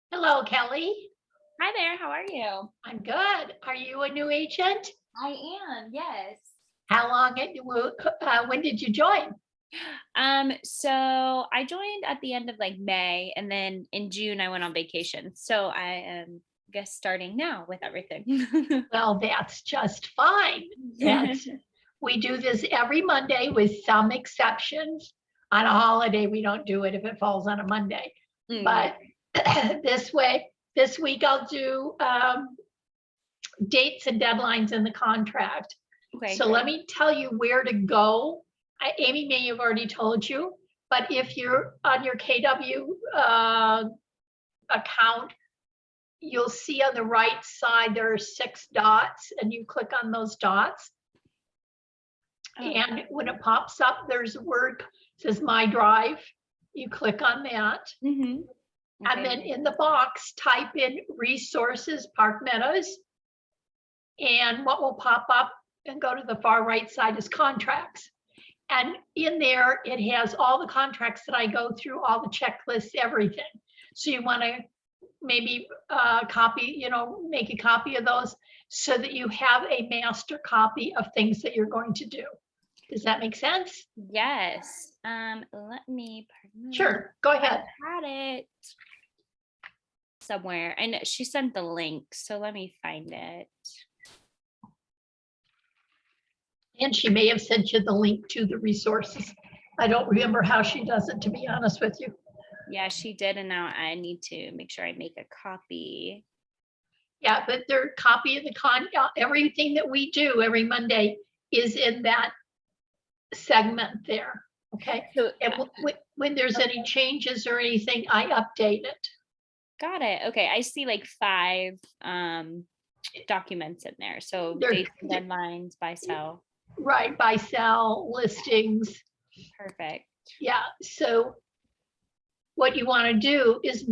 Hello, Kelly. Hi there, how are you? I'm good. Are you a new agent? I am, yes. How long, when did you join? So I joined at the end of like May, and then in June I went on vacation. So I am, I guess, starting now with everything. Well, that's just fine. We do this every Monday with some exceptions. On a holiday, we don't do it if it falls on a Monday. But this week I'll do dates and deadlines in the contract. Okay, So great. let me tell you where to go. Amy may have already told you, but if you're on your KW account, you'll see on the right side there are 6 dots, and you click on those dots. And when it pops up, there's a word says My Drive. You click on that. Okay. And then in the box, type in Resources Park Meadows. And what will pop up and go to the far right side is Contracts. And in there, it has all the contracts that I go through, all the checklists, everything. So you want to maybe copy, make a copy of those so that you have a master copy of things that you're going to do. Does that make sense? Yes. Let me. Sure, go ahead. I had it somewhere, and she sent the link, so let me find it. And she may have sent you the link to the resources. I don't remember how she does it, to be honest with you. Yeah, she did, and now I need to make sure I make a copy. Yeah, but their copy of the everything that we do every Monday is in that segment there. Okay. So, and when there's any changes or anything, I update it. Got it. Okay, I see like 5 documents in there. So dates and deadlines, buy sell. Right, buy sell, listings. Perfect. Yeah. So what you want to do is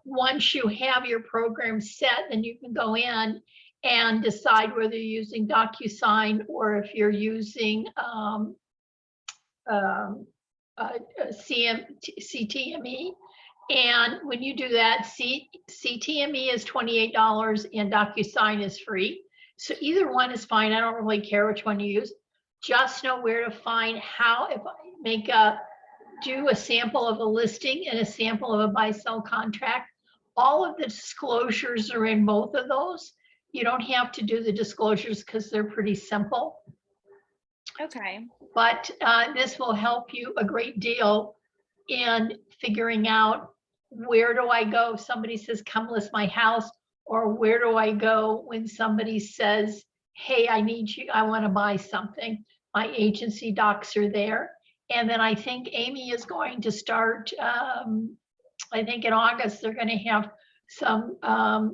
once you have your program set, then you can go in and decide whether you're using DocuSign or if you're using CTME. And when you do that, CTME is $28 and DocuSign is free. So either one is fine. I don't really care which one you use. Just know where to find how, if I do a sample of a listing and a sample of a buy-sell contract, all of the disclosures are in both of those. You don't have to do the disclosures because they're pretty simple. Okay. But this will help you a great deal in figuring out, where do I go if somebody says, come list my house, or where do I go when somebody says, hey, I need you, I want to buy something. My agency docs are there. And then I think Amy is going to start, I think in August, they're going to have some, I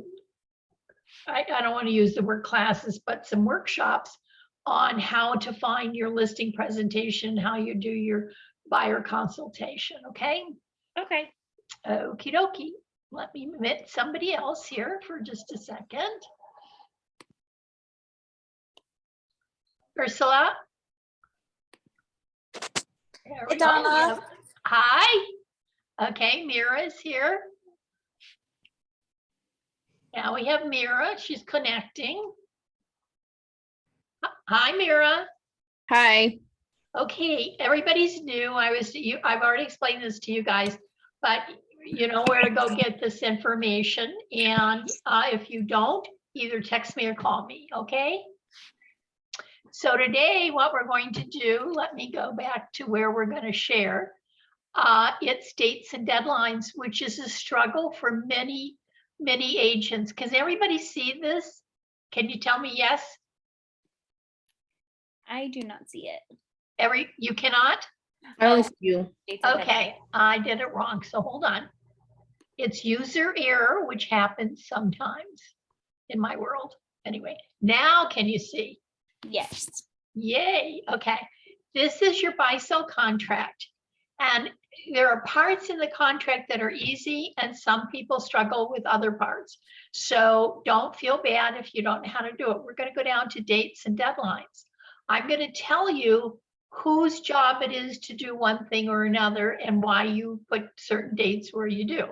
don't want to use the word classes, but some workshops on how to find your listing presentation, how you do your buyer consultation. Okay. Okay. Okie dokie. Let me meet somebody else here for just a second. Ursula. Hey, Donna. Hi. Okay, Mira's here. Now we have Mira. She's connecting. Hi, Mira. Hi. Okay, everybody's new. I've already explained this to you guys, but you know where to go get this information. And if you don't, either text me or call me, okay? So today, what we're going to do, let me go back to where we're going to share. It's dates and deadlines, which is a struggle for many agents, because everybody see this Can you tell me yes? I do not see it. You cannot? I only see you. Dates ahead. Okay, I did it wrong, so hold on. It's user error, which happens sometimes in my world. Anyway, now can you see? Yes. Yay, okay. This is your buy-sell contract. And there are parts in the contract that are easy and some people struggle with other parts. So don't feel bad if you don't know how to do it. We're going to go down to dates and deadlines. I'm going to tell you whose job it is to do one thing or another and why you put certain dates where you do.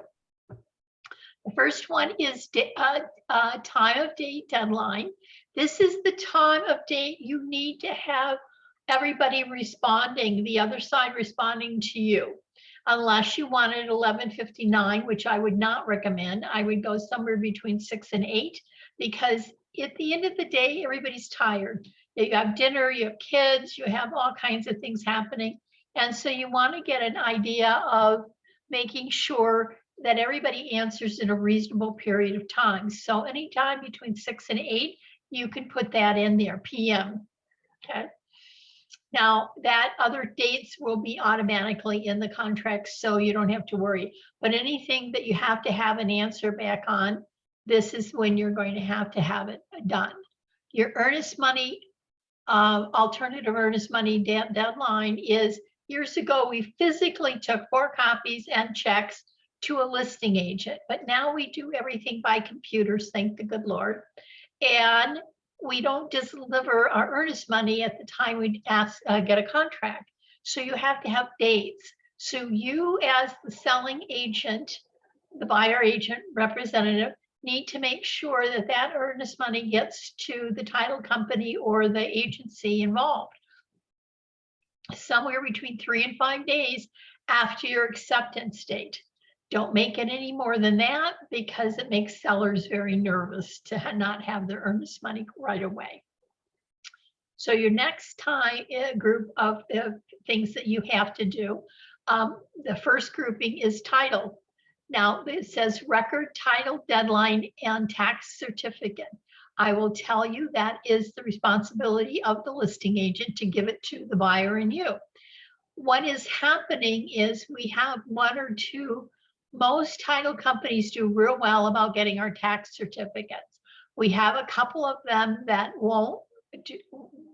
The first one is time of date deadline. This is the time of date you need to have everybody responding, the other side responding to you. Unless you wanted 11:59, which I would not recommend. I would go somewhere between 6 and 8, because at the end of the day, everybody's tired. You have dinner, you have kids, you have all kinds of things happening. And so you want to get an idea of making sure that everybody answers in a reasonable period of time. So anytime between 6 and 8, you can put that in there, PM. Okay. Now that other dates will be automatically in the contract, so you don't have to worry. But anything that you have to have an answer back on, this is when you're going to have it done. Your earnest money, alternative earnest money deadline is, years ago, we physically took 4 copies and checks to a listing agent, but now we do everything by computers, thank the good Lord. And we don't deliver our earnest money at the time we get a contract. So you have to have dates. So you, as the selling agent, the buyer agent representative, need to make sure that that earnest money gets to the title company or the agency involved somewhere between 3 and 5 days after your acceptance date. Don't make it any more than that, because it makes sellers very nervous to not have their earnest money right away. So your next time group of things that you have to do, the first grouping is title. Now it says record, title, deadline, and tax certificate. I will tell you that is the responsibility of the listing agent to give it to the buyer and you. What is happening is we have 1 or 2. Most title companies do real well about getting our tax certificates. We have a couple of them that won't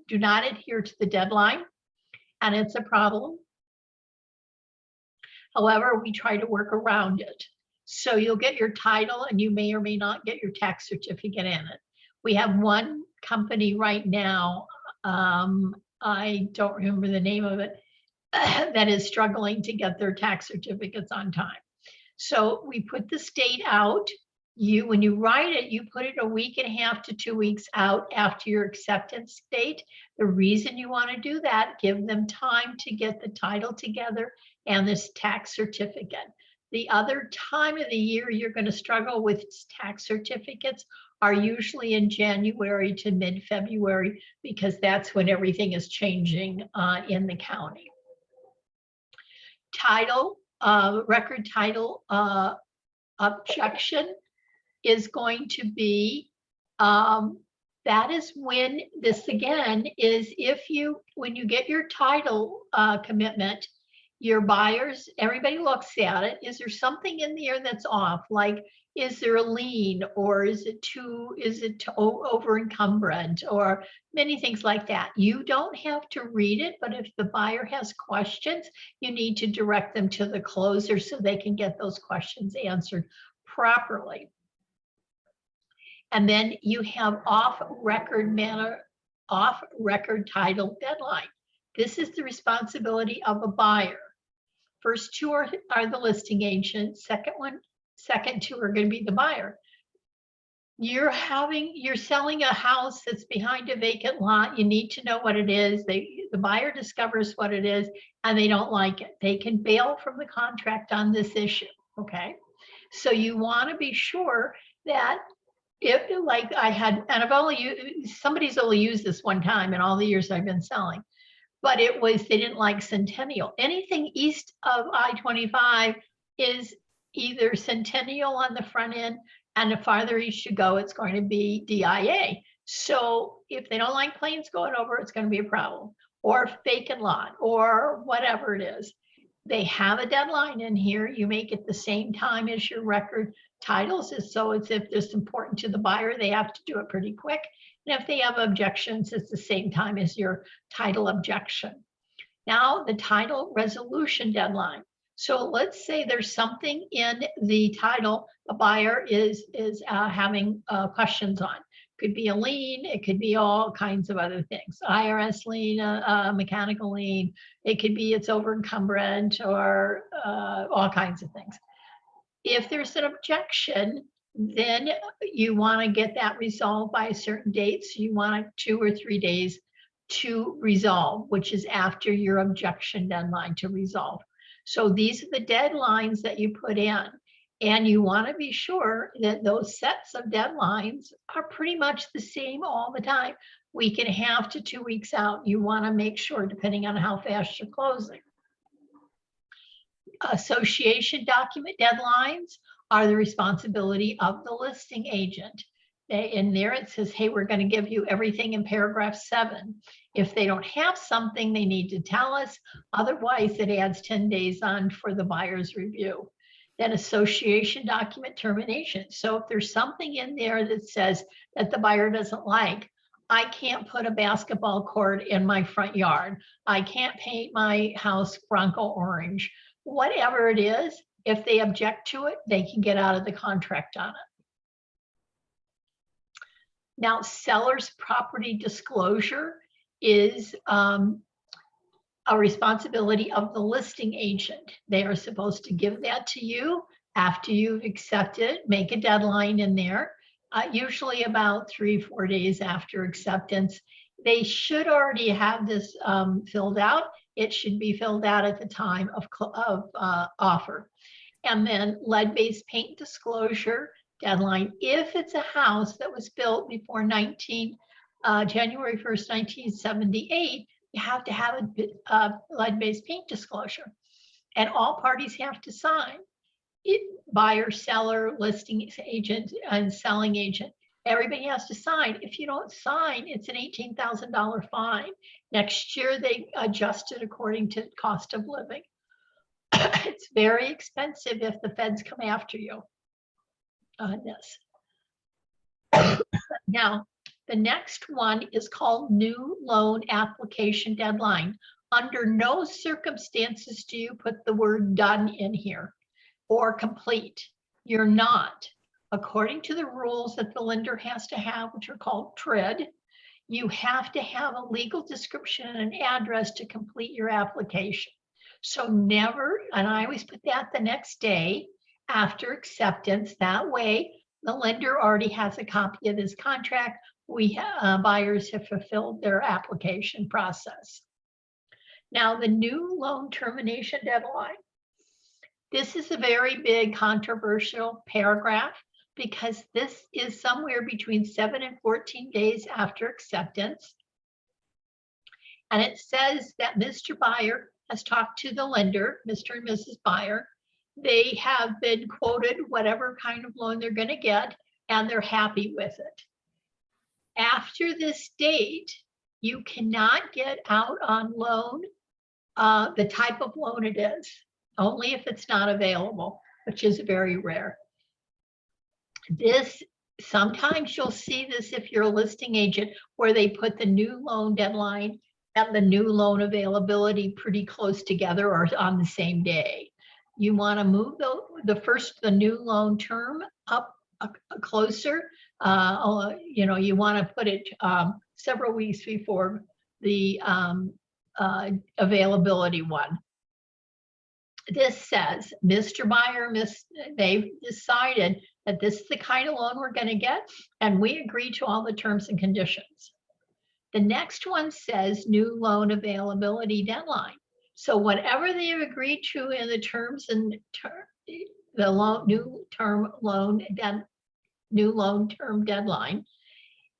do not adhere to the deadline, and it's a problem. However, we try to work around it. So you'll get your title and you may or may not get your tax certificate in it. We have one company right now, I don't remember the name of it, that is struggling to get their tax certificates on time. So we put this date out. When you write it, you put it a week and a half to 2 weeks out after your acceptance date. The reason you want to do that, give them time to get the title together and this tax certificate. The other time of the year you're going to struggle with tax certificates are usually in January to mid-February, because that's when everything is changing in the county. Title, record title objection is going to be, that is when this again is, when you get your title commitment, your buyers, everybody looks at it. Is there something in there that's off? Like, is there a lien, or is it over encumbrance, or many things like that? You don't have to read it, but if the buyer has questions, you need to direct them to the closer so they can get those questions answered properly. And then you have off-record title deadline. This is the responsibility of a buyer. First 2 are the listing agent. Second 2 are going to be the buyer. You're selling a house that's behind a vacant lot. You need to know what it is. The buyer discovers what it is and they don't like it. They can bail from the contract on this issue. Okay. So you want to be sure that like I had, and somebody's only used this one time in all the years I've been selling, but they didn't like Centennial. Anything east of I-25 is either Centennial on the front end, and the farther east you go, it's going to be DIA. So if they don't like planes going over, it's going to be a problem, or vacant lot, or whatever it is. They have a deadline in here. You make it the same time as your record titles. So it's if it's important to the buyer, they have to do it pretty quick. And if they have objections, it's the same time as your title objection. Now the title resolution deadline. So let's say there's something in the title the buyer is having questions on. Could be a lien, it could be all kinds of other things. IRS lien, mechanical lien, it could be it's over encumbrance or all kinds of things. If there's an objection, then you want to get that resolved by a certain date. So you want 2 or 3 days to resolve, which is after your objection deadline to resolve. So these are the deadlines that you put in. And you want to be sure that those sets of deadlines are pretty much the same all the time. Week and a half to 2 weeks out, you want to make sure, depending on how fast you're closing. Association document deadlines are the responsibility of the listing agent. In there it says, hey, we're going to give you everything in paragraph 7. If they don't have something, they need to tell us. Otherwise, it adds 10 days on for the buyer's review. Then association document termination. So if there's something in there that says that the buyer doesn't like, I can't put a basketball court in my front yard. I can't paint my house Bronco orange. Whatever it is, if they object to it, they can get out of the contract on it. Now, seller's property disclosure is a responsibility of the listing agent. They are supposed to give that to you after you've accepted, make a deadline in there, usually about 3-4 days after acceptance. They should already have this filled out. It should be filled out at the time of offer. And then lead-based paint disclosure deadline. If it's a house that was built before January 1st, 1978, you have to have a lead-based paint disclosure. And all parties have to sign. Buyer, seller, listing agent, and selling agent. Everybody has to sign. If you don't sign, it's an $18,000 fine. Next year, they adjust it according to cost of living. It's very expensive if the feds come after you on this. Now, the next one is called new loan application deadline. Under no circumstances do you put the word done in here or complete. You're not. According to the rules that the lender has to have, which are called TRID, you have to have a legal description and an address to complete your application. So never, and I always put that the next day after acceptance. That way, the lender already has a copy of this contract. Buyers have fulfilled their application process. Now, the new loan termination deadline. This is a very big controversial paragraph because this is somewhere between 7 and 14 days after acceptance. And it says that Mr. Buyer has talked to the lender, Mr. and Mrs. Buyer. They have been quoted whatever kind of loan they're going to get, and they're happy with it. After this date, you cannot get out on loan, the type of loan it is, only if it's not available, which is very rare. Sometimes you'll see this if you're a listing agent, where they put the new loan deadline and the new loan availability pretty close together or on the same day. You want to move the new loan term up closer. You want to put it several weeks before the availability one. This says, Mr. Buyer, they've decided that this is the kind of loan we're going to get, and we agree to all the terms and conditions. The next one says new loan availability deadline. So whatever they have agreed to in the terms and the new loan term deadline,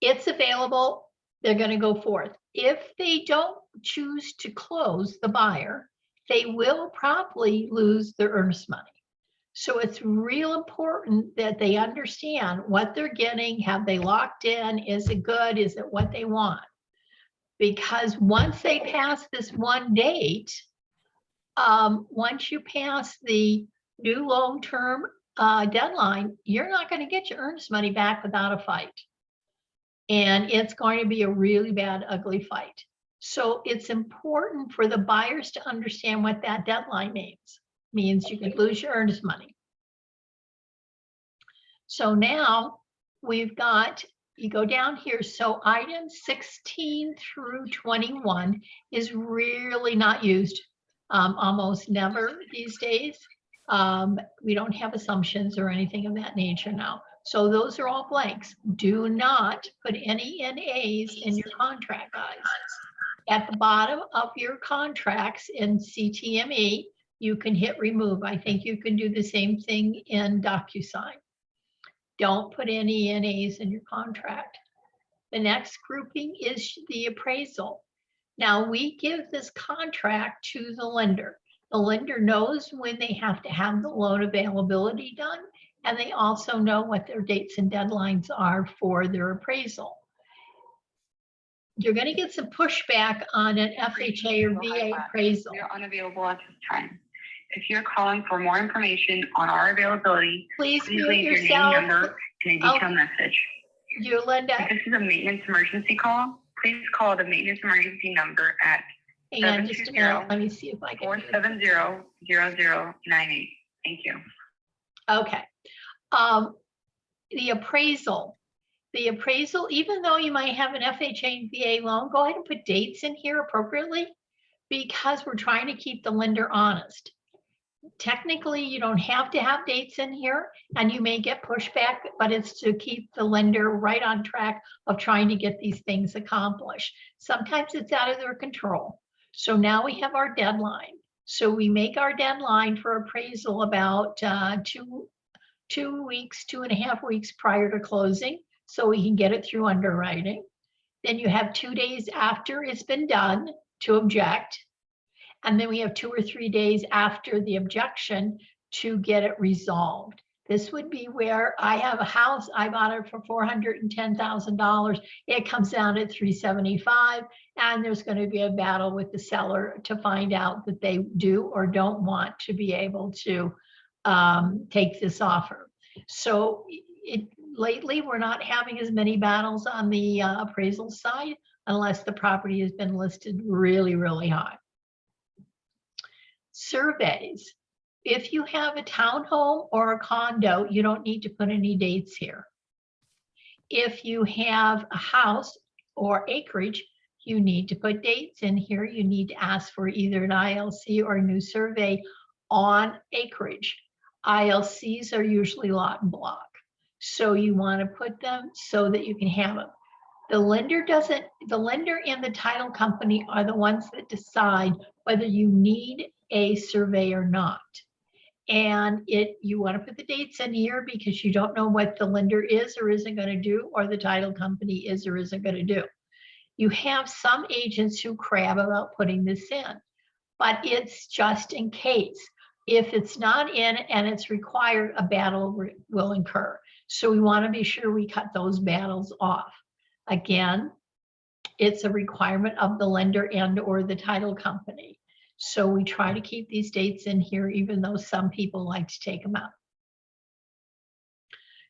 it's available. They're going to go forth. If they don't choose to close the buyer, they will probably lose their earnest money. So it's real important that they understand what they're getting. Have they locked in? Is it good? Is it what they want? Because once they pass this one date, once you pass the new long-term deadline, you're not going to get your earnest money back without a fight. And it's going to be a really bad, ugly fight. So it's important for the buyers to understand what that deadline means. Means you could lose your earnest money. So now we've got, you go down here. So items 16 through 21 is really not used almost never these days. We don't have assumptions or anything of that nature now. So those are all blanks. Do not put any NAs in your contract, guys. At the bottom of your contracts in CTME, you can hit remove. I think you can do the same thing in DocuSign. Don't put any NAs in your contract. The next grouping is the appraisal. Now we give this contract to the lender. The lender knows when they have to have the loan availability done, and they also know what their dates and deadlines are for their appraisal. You're going to get some pushback on an FHA or VA appraisal. We are unavailable at this time. If you're calling for more information on our availability, Please mute leave your name, yourself. number, and a detailed message. Yolanda, If this is a maintenance emergency call, please call the maintenance emergency number at hang on just a minute. Let me see if I can. 470-0098. Thank you. Okay. The appraisal, even though you might have an FHA and VA loan, go ahead and put dates in here appropriately because we're trying to keep the lender honest. Technically, you don't have to have dates in here and you may get pushback, but it's to keep the lender right on track of trying to get these things accomplished. Sometimes it's out of their control. So now we have our deadline. So we make our deadline for appraisal about 2 weeks, 2.5 weeks prior to closing, so we can get it through underwriting. Then you have 2 days after it's been done to object. And then we have 2 or 3 days after the objection to get it resolved. This would be where I have a house, I bought it for $410,000. It comes down at $375,000, and there's going to be a battle with the seller to find out that they do or don't want to be able to take this offer. So lately, we're not having as many battles on the appraisal side unless the property has been listed really, really high. Surveys. If you have a townhome or a condo, you don't need to put any dates here. If you have a house or acreage, you need to put dates in here. You need to ask for either an ILC or a new survey on acreage. ILCs are usually lot and block. So you want to put them so that you can have them. The lender and the title company are the ones that decide whether you need a survey or not. And you want to put the dates in here because you don't know what the lender is or isn't going to do, or the title company is or isn't going to do. You have some agents who crab about putting this in, but it's just in case. If it's not in and it's required, a battle will incur. So we want to be sure we cut those battles off. Again, it's a requirement of the lender and or the title company. So we try to keep these dates in here, even though some people like to take them out.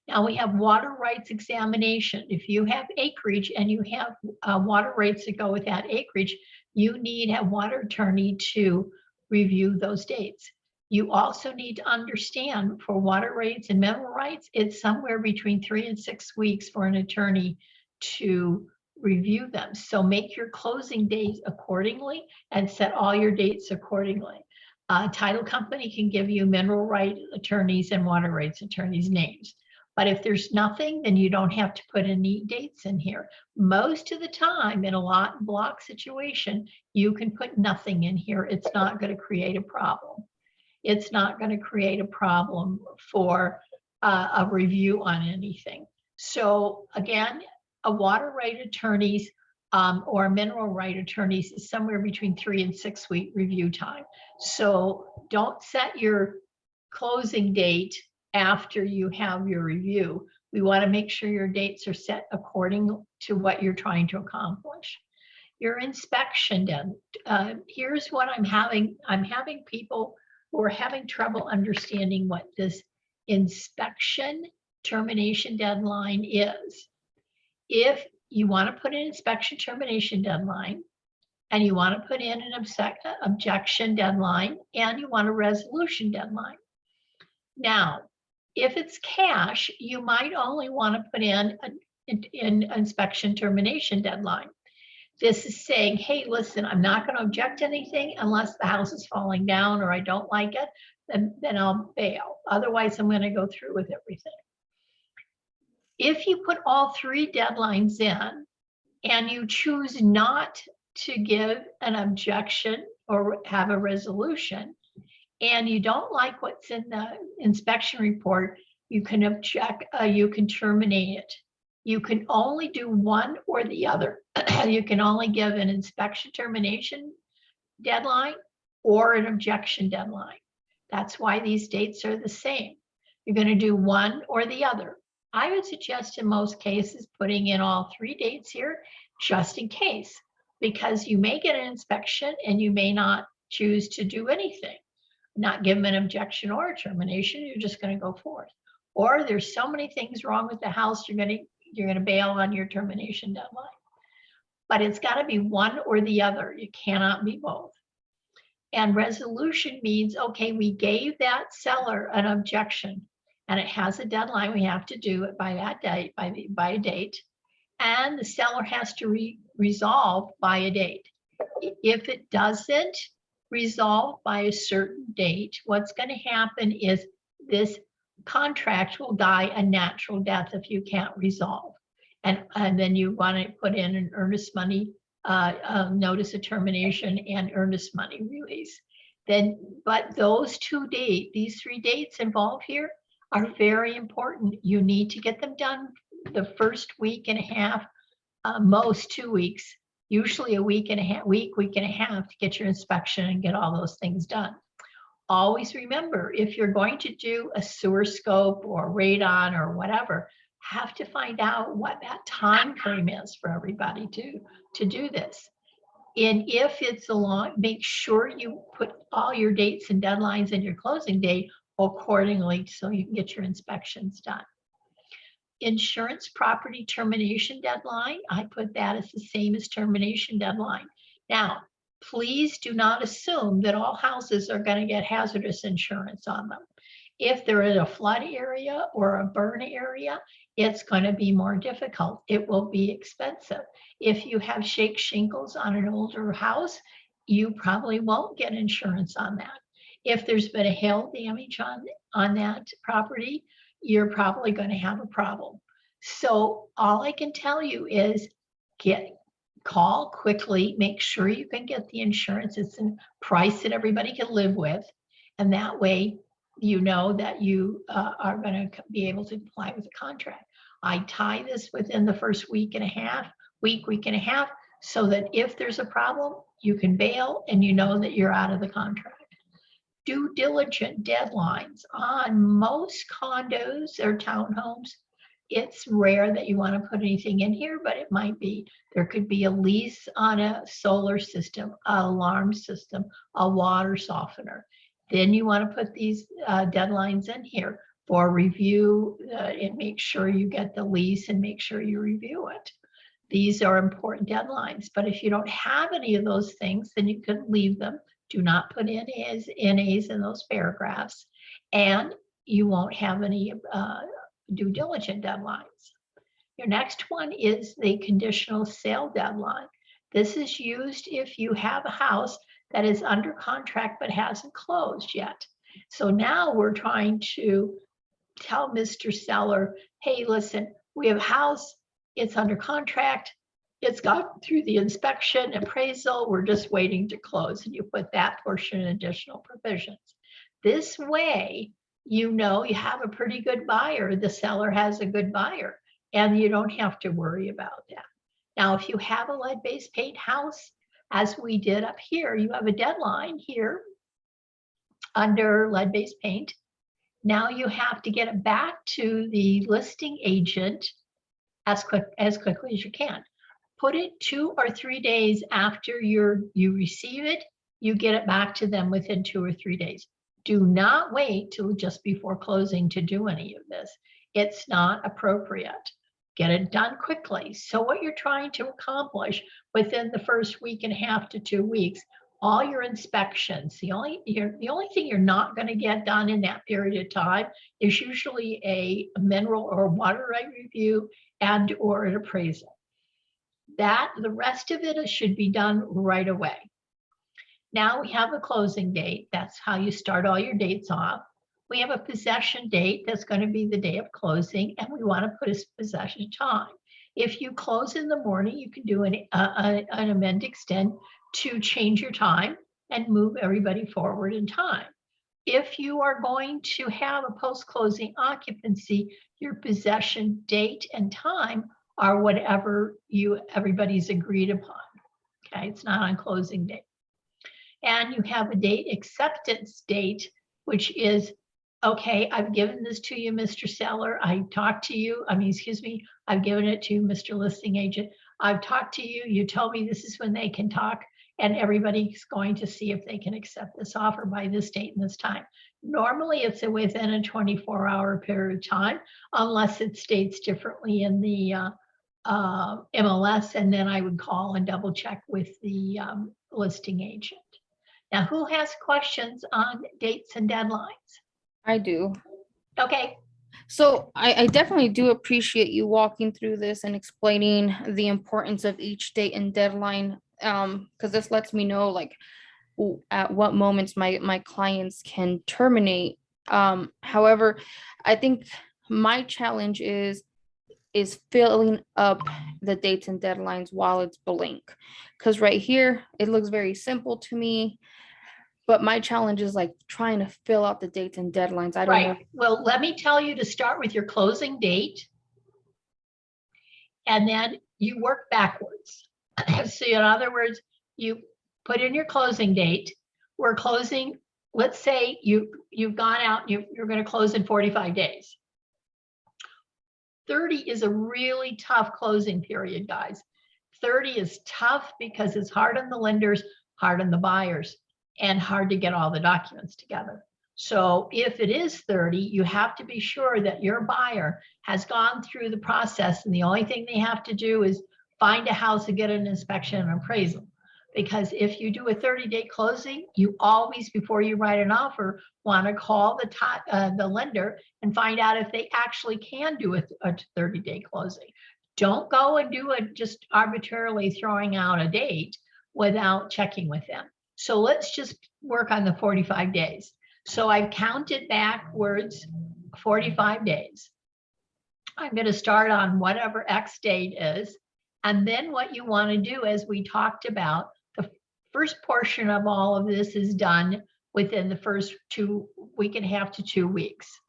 Now we have water rights examination. If you have acreage and you have water rights that go with that acreage, you need a water attorney to review those dates. You also need to understand for water rights and mineral rights, it's somewhere between 3 and 6 weeks for an attorney to review them. So make your closing dates accordingly and set all your dates accordingly. Title company can give you mineral right attorneys and water rights attorneys' names. But if there's nothing, then you don't have to put any dates in here. Most of the time in a lot and block situation, you can put nothing in here. It's not going to create a problem. It's not going to create a problem for a review on anything. So again, a water right attorneys or mineral right attorneys is somewhere between 3 and 6 week review time. So don't set your closing date after you have your review. We want to make sure your dates are set according to what you're trying to accomplish. Your inspection done. Here's what I'm having. I'm having people who are having trouble understanding what this inspection termination deadline is. If you want to put an inspection termination deadline, and you want to put in an objection deadline, and you want a resolution deadline. Now, if it's cash, you might only want to put in an inspection termination deadline. This is saying, hey, listen, I'm not going to object to anything unless the house is falling down or I don't like it, then I'll bail. Otherwise, I'm going to go through with everything. If you put all three deadlines in and you choose not to give an objection or have a resolution, and you don't like what's in the inspection report, you can object, you can terminate it. You can only do one or the other. You can only give an inspection termination deadline or an objection deadline. That's why these dates are the same. You're going to do one or the other. I would suggest in most cases putting in all three dates here just in case, because you may get an inspection and you may not choose to do anything, not give them an objection or a termination. You're just going to go forth. Or there's so many things wrong with the house, you're going to bail on your termination deadline. But it's got to be one or the other. You cannot be both. And resolution means, okay, we gave that seller an objection and it has a deadline. We have to do it by that date, by a date. And the seller has to resolve by a date. If it doesn't resolve by a certain date, what's going to happen is this contract will die a natural death if you can't resolve. And then you want to put in an earnest money notice of termination and earnest money release. Then, but those two dates, these three dates involved here are very important. You need to get them done the first week and a half, most 2 weeks, usually a week and a half, week and a half to get your inspection and get all those things done. Always remember, if you're going to do a sewer scope or radon or whatever, have to find out what that time frame is for everybody to do this. And if it's a long, make sure you put all your dates and deadlines and your closing date accordingly so you can get your inspections done. Insurance property termination deadline, I put that as the same as termination deadline. Now, please do not assume that all houses are going to get hazardous insurance on them. If they're in a flood area or a burn area, it's going to be more difficult. It will be expensive. If you have shake shingles on an older house, you probably won't get insurance on that. If there's been a hail damage on that property, you're probably going to have a problem. So all I can tell you is call quickly, make sure you can get the insurance. It's a price that everybody can live with. And that way, you know that you are going to be able to comply with the contract. I tie this within the first week and a half, week and a half, so that if there's a problem, you can bail and you know that you're out of the contract. Due diligent deadlines on most condos or townhomes. It's rare that you want to put anything in here, but it might be. There could be a lease on a solar system, an alarm system, a water softener. Then you want to put these deadlines in here for review and make sure you get the lease and make sure you review it. These are important deadlines, but if you don't have any of those things, then you can leave them. Do not put in NAs in those paragraphs, and you won't have any due diligent deadlines. Your next one is the conditional sale deadline. This is used if you have a house that is under contract but hasn't closed yet. So now we're trying to tell Mr. Seller, hey, listen, we have a house, it's under contract, it's gone through the inspection, appraisal, we're just waiting to close. And you put that portion in additional provisions. This way, you know you have a pretty good buyer, the seller has a good buyer, and you don't have to worry about that. Now, if you have a lead-based paint house, as we did up here, you have a deadline here under lead-based paint, Now you have to get it back to the listing agent as quickly as you can. Put it 2 or 3 days after you receive it, you get it back to them within 2 or 3 days. Do not wait till just before closing to do any of this. It's not appropriate. Get it done quickly. So what you're trying to accomplish within the first week and a half to 2 weeks, all your inspections, the only thing you're not going to get done in that period of time is usually a mineral or water right review and or an appraisal. The rest of it should be done right away. Now we have a closing date. That's how you start all your dates off. We have a possession date that's going to be the day of closing, and we want to put a possession time. If you close in the morning, you can do an amend extend to change your time and move everybody forward in time. If you are going to have a post-closing occupancy, your possession date and time are whatever everybody's agreed upon. Okay, it's not on closing date. And you have a date acceptance date, which is, okay, I've given this to you, Mr. Seller. I talked to you. I've given it to Mr. Listing Agent. I've talked to you. You told me this is when they can talk, and everybody's going to see if they can accept this offer by this date and this time. Normally, it's within a 24-hour period of time, unless it states differently in the MLS, and then I would call and double check with the listing agent. Now, who has questions on dates and deadlines? I do. Okay. So I definitely do appreciate you walking through this and explaining the importance of each date and deadline, because this lets me know like at what moments my clients can terminate. However, I think my challenge is filling up the dates and deadlines while it's blank, because right here it looks very simple to me, but my challenge is like trying to fill out the dates and deadlines. I don't know. Well, let me tell you to start with your closing date, and then you work backwards. So in other words, you put in your closing date. We're closing, let's say you've gone out, you're going to close in 45 days. 30 is a really tough closing period, guys. 30 is tough because it's hard on the lenders, hard on the buyers, and hard to get all the documents together. So if it is 30, you have to be sure that your buyer has gone through the process, and the only thing they have to do is find a house and get an inspection and appraisal. Because if you do a 30-day closing, you always, before you write an offer, want to call the lender and find out if they actually can do a 30-day closing. Don't go and do it just arbitrarily throwing out a date without checking with them. So let's just work on the 45 days. So I've counted backwards 45 days. I'm going to start on whatever X date is. And then what you want to do, as we talked about, the first portion of all of this is done within the first week and a half to 2 weeks.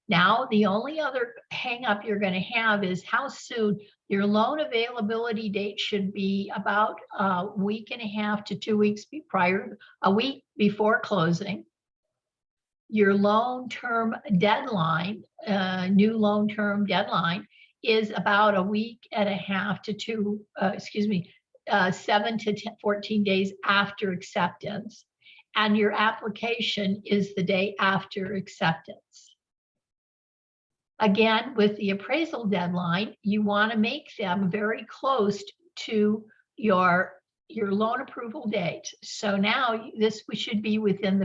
Now, the only other hang up you're going to have is how soon your loan availability date should be. About a week and a half to 2 weeks a week before closing. Your loan term deadline, new loan term deadline, is about a week and a half to 7 to 14 days after acceptance. And your application is the day after acceptance. Again, with the appraisal deadline, you want to make them very close to your loan approval date. So now we should be within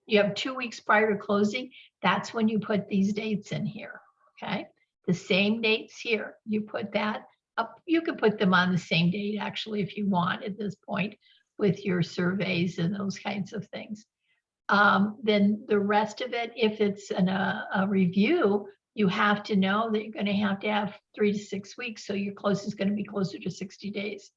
you have 2 weeks prior to closing. That's when you put these dates in here. Okay. The same dates here, you put that up. You can put them on the same date actually, if you want at this point with your surveys and those kinds of things. Then the rest of it, if it's a review, you have to know that you're going to have 3 to 6 weeks. So your close is going to be closer to 60 days.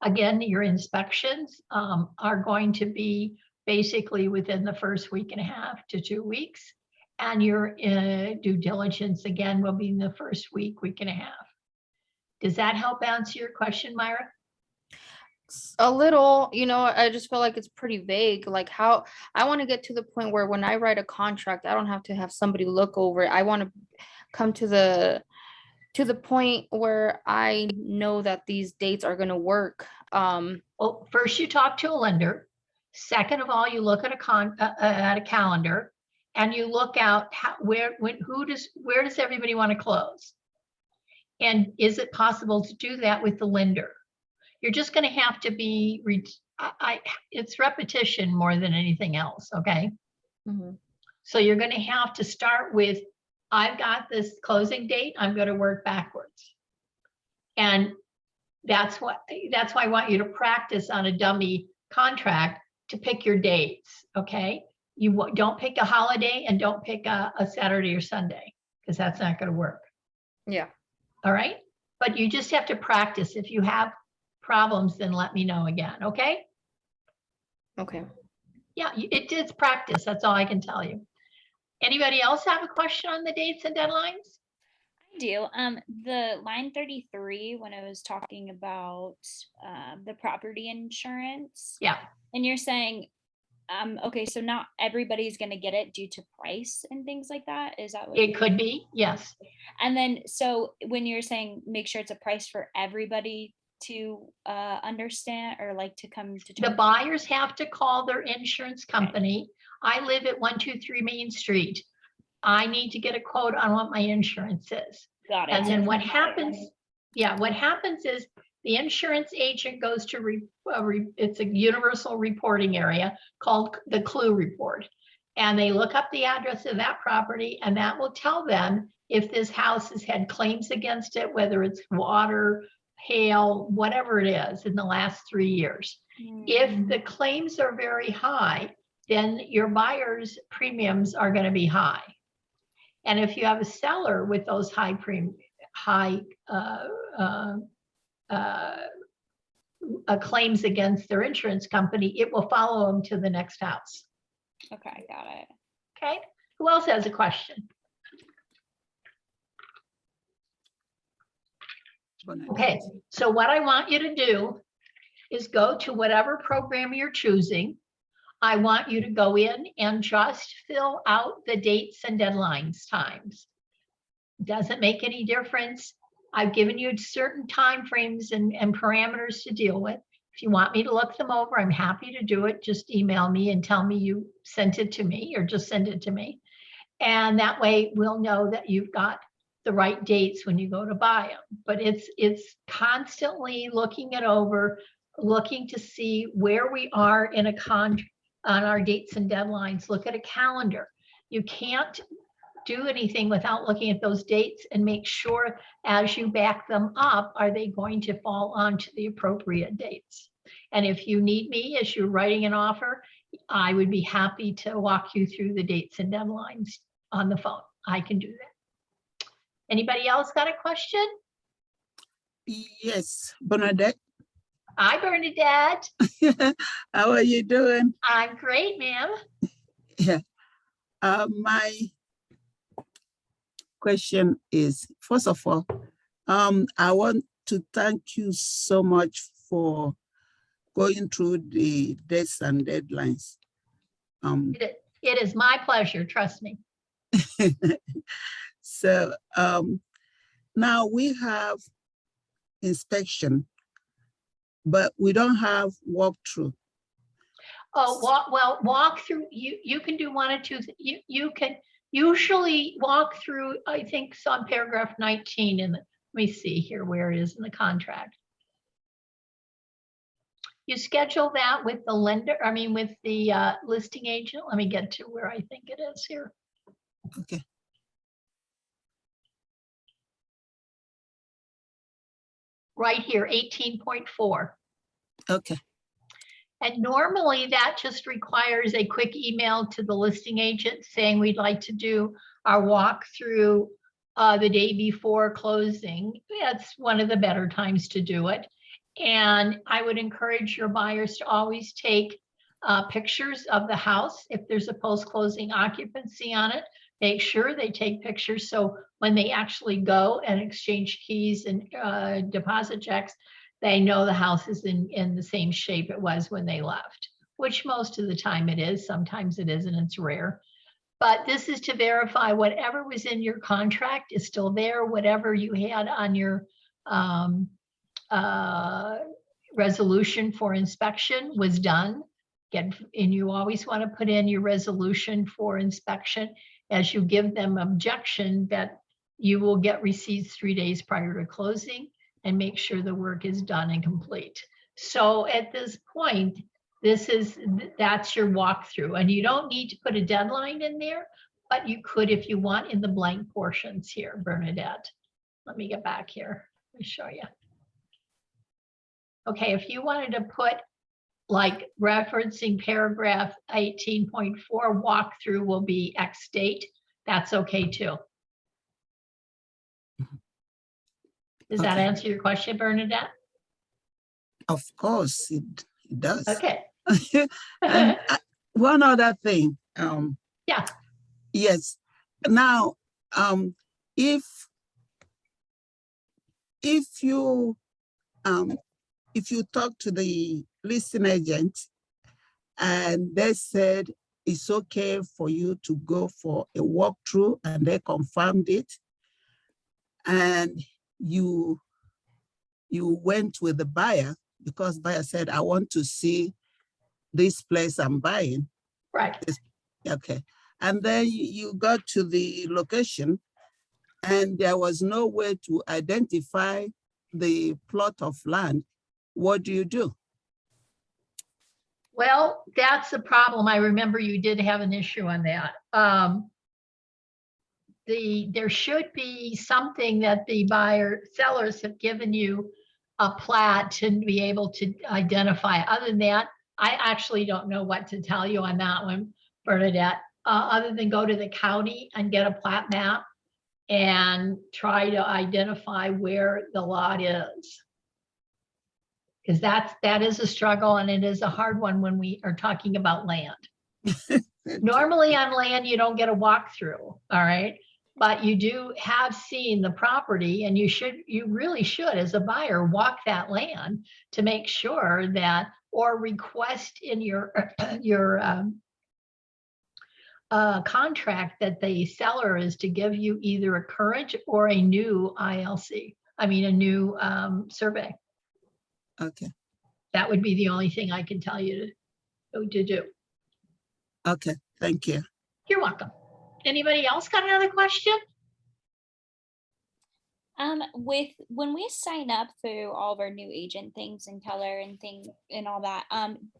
Again, your inspections are going to be basically within the first week and a half to 2 weeks. And your due diligence, again, will be in the first week and a half. Does that help answer your question, Myra? A little, I just feel like it's pretty vague. Like how I want to get to the point where when I write a contract, I don't have to have somebody look over it. I want to come to the point where I know that these dates are going to work. Well, first you talk to a lender. Second of all, you look at a calendar and you look out where does everybody want to close? And is it possible to do that with the lender? You're just going to have to be, it's repetition more than anything else, okay? Mhm. So you're going to have to start with, I've got this closing date, I'm going to work backwards. And that's why I want you to practice on a dummy contract to pick your dates, okay? You don't pick a holiday and don't pick a Saturday or Sunday, because that's not going to work. Yeah. All right? But you just have to practice. If you have problems, then let me know again, okay? Okay. Yeah, it's practice. That's all I can tell you. Anybody else have a question on the dates and deadlines? I do. The line 33, when I was talking about the property insurance, Yeah, and you're saying, okay, so not everybody's gonna get it due to price and things like that. Is that what it could be, yes. And then, so when you're saying make sure it's a price for everybody to understand or like to come to The terms. buyers have to call their insurance company. I live at 123 Main Street. I need to get a quote on what my insurance is. Got it. And So then it's what not happens, like- yeah, what happens is the insurance agent goes to, it's a universal reporting area called the Clue Report. And they look up the address of that property, and that will tell them if this house has had claims against it, whether it's water, hail, whatever it is in the last 3 years. If the claims are very high, then your buyer's premiums are going to be high. And if you have a seller with those high claims against their insurance company, it will follow them to the next house. Okay, got it. Okay, who else has a question? Okay, so what I want you to do is go to whatever program you're choosing. I want you to go in and just fill out the dates and deadlines times. Doesn't make any difference. I've given you certain timeframes and parameters to deal with. If you want me to look them over, I'm happy to do it. Just email me and tell me you sent it to me, or just send it to me. And that way we'll know that you've got the right dates when you go to buy them. But it's constantly looking it over, looking to see where we are in a on our dates and deadlines. Look at a calendar. You can't do anything without looking at those dates and make sure as you back them up, are they going to fall onto the appropriate dates? And if you need me as you're writing an offer, I would be happy to walk you through the dates and deadlines on the phone. I can do that. Anybody else got a question? Yes, Bernadette. Hi, Bernadette. How are you doing? I'm great, ma'am. Yeah. My question is, first of all, I want to thank you so much for going through the dates and deadlines. It is my pleasure, trust me. So now we have inspection, but we don't have walkthrough. Oh, walk through, you can do one or two, you can usually walk through, I think it's on paragraph 19 in the, let me see here where it is in the contract. You schedule that with the lender, I mean, with the listing agent. Let me get to where I think it is here. Okay. Right here, 18.4. Okay. And normally that just requires a quick email to the listing agent saying we'd like to do our walkthrough the day before closing. That's one of the better times to do it. And I would encourage your buyers to always take pictures of the house. If there's a post-closing occupancy on it, make sure they take pictures. So when they actually go and exchange keys and deposit checks, they know the house is in the same shape it was when they left, which most of the time it is. Sometimes it isn't, it's rare. But this is to verify whatever was in your contract is still there, whatever you had on your resolution for inspection was done. And you always want to put in your resolution for inspection as you give them objection that you will get receipts 3 days prior to closing and make sure the work is done and complete. So at this point, that's your walkthrough, and you don't need to put a deadline in there, but you could if you want in the blank portions here, Bernadette. Let me get back here. Let me show you. Okay, if you wanted to put like referencing paragraph 18.4, walkthrough will be X date, that's okay too. Does that Okay. answer your question, Bernadette? Of course, it does. Okay. And one other thing. Yeah. Yes. Now, if you talk to the listing agent and they said it's okay for you to go for a walkthrough and they confirmed it, and you went with the buyer because buyer said, I want to see this place I'm buying. Right. Okay. And then you got to the location and there was no way to identify the plot of land. What do you do? Well, that's the problem. I remember you did have an issue on that. There should be something that the sellers have given you a plat to be able to identify. Other than that, I actually don't know what to tell you on that one, Bernadette, other than go to the county and get a plat map and try to identify where the lot is. Because that is a struggle and it is a hard one when we are talking about land. Normally on land, you don't get a walkthrough, all right? But you do have seen the property and you really should, as a buyer, walk that land to make sure that, or request in your contract that the seller is to give you either a current or a new ILC, a new survey. Okay. That would be the only thing I can tell you to do. Okay, thank you. You're welcome. Anybody else got another question? When we sign up through all of our new agent things and Keller and things and all that,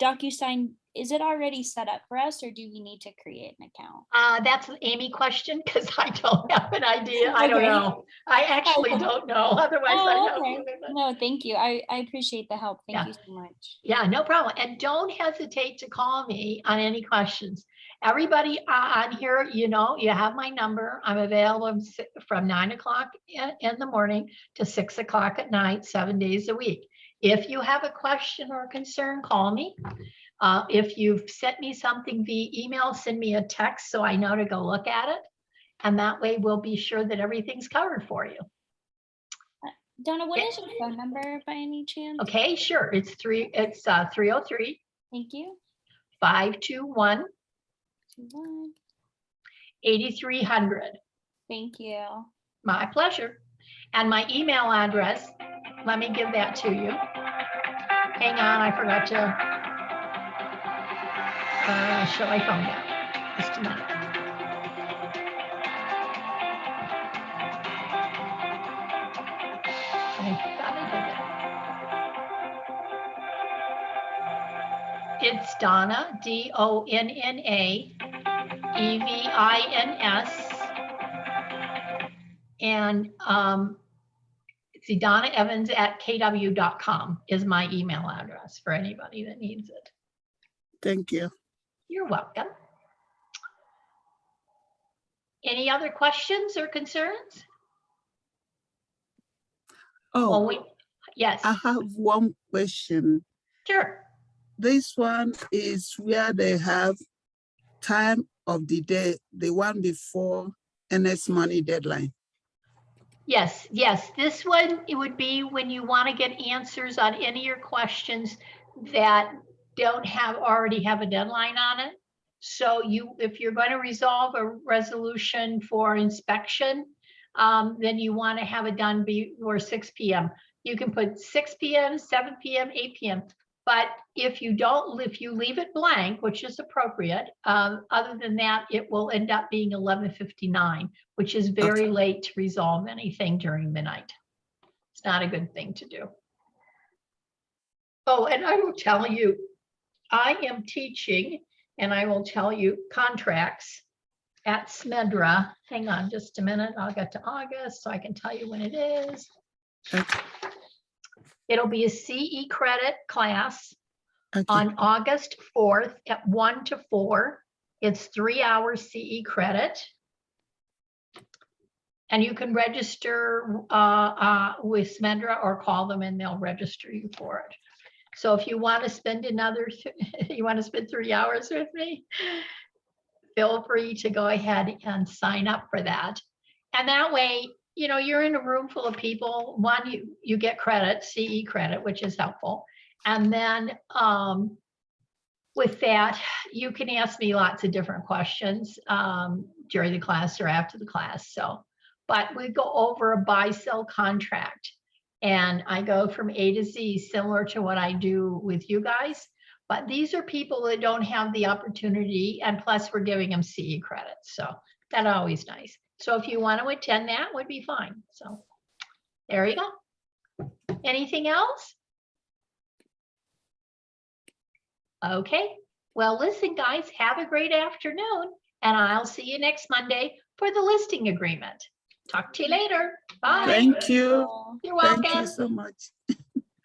DocuSign, is it already set up for us or do we need to create an account? That's an Amy question because I don't have an idea. I don't Okay. know. I actually don't know. Otherwise, I Oh, know. okay. No, thank you. I appreciate the help. Thank Yeah. you so much. Yeah, no problem. And don't hesitate to call me on any questions. Everybody on here, you have my number. I'm available from 9 o'clock in the morning to 6 o'clock at night, 7 days a week. If you have a question or concern, call me. If you've sent me something via email, send me a text so I know to go look at it. And that way we'll be sure that everything's covered for you. Donna, what is your phone number by any chance? Okay, sure. It's 303. Thank you. 521 8300. Thank you. My pleasure. And my email address, let me give that to you. Hang on, I forgot to shut my phone down. Just a minute. I thought I did that. It's Donna, DONNA, EVINS. And see, Donna Evins at kw.com is my email address for anybody that needs it. Thank you. You're welcome. Any other questions or concerns? Oh, Well, yes, I have one question. sure. This one is where they have time of the day, the one before NS money deadline. Yes, yes, this one, it would be when you want to get answers on any of your questions that don't already have a deadline on it. So if you're going to resolve a resolution for inspection, then you want to have it done before 6 p.m. You can put 6 p.m., 7 p.m., 8 p.m. But if you leave it blank, which is appropriate, other than that, it will end up being 11:59, which is very Okay. late to resolve anything during the night. It's not a good thing to do. Oh, and I will tell you, I am teaching, and I will tell you, contracts at Smedra. Hang on just a minute. I'll get to August so I can tell you when it is. Okay. It'll be a CE credit class Okay. on August 4th at 1 to 4. It's 3 hours CE credit. And you can register with Smedra or call them and they'll register you for it. So if you want to spend you want to spend 3 hours with me, feel free to go ahead and sign up for that. And that way, you're in a room full of people. One, you get credit, CE credit, which is helpful. And then with that, you can ask me lots of different questions during the class or after the class. But we go over a buy-sell contract. And I go from A to Z, similar to what I do with you guys. But these are people that don't have the opportunity, and plus we're giving them CE credits. So that's always nice. So if you want to attend, that would be fine. So there you go. Anything else? Okay. Well, listen, guys, have a great afternoon, and I'll see you next Monday for the listing agreement. Talk to you later. Bye. Thank you. You're welcome. Thank you so much.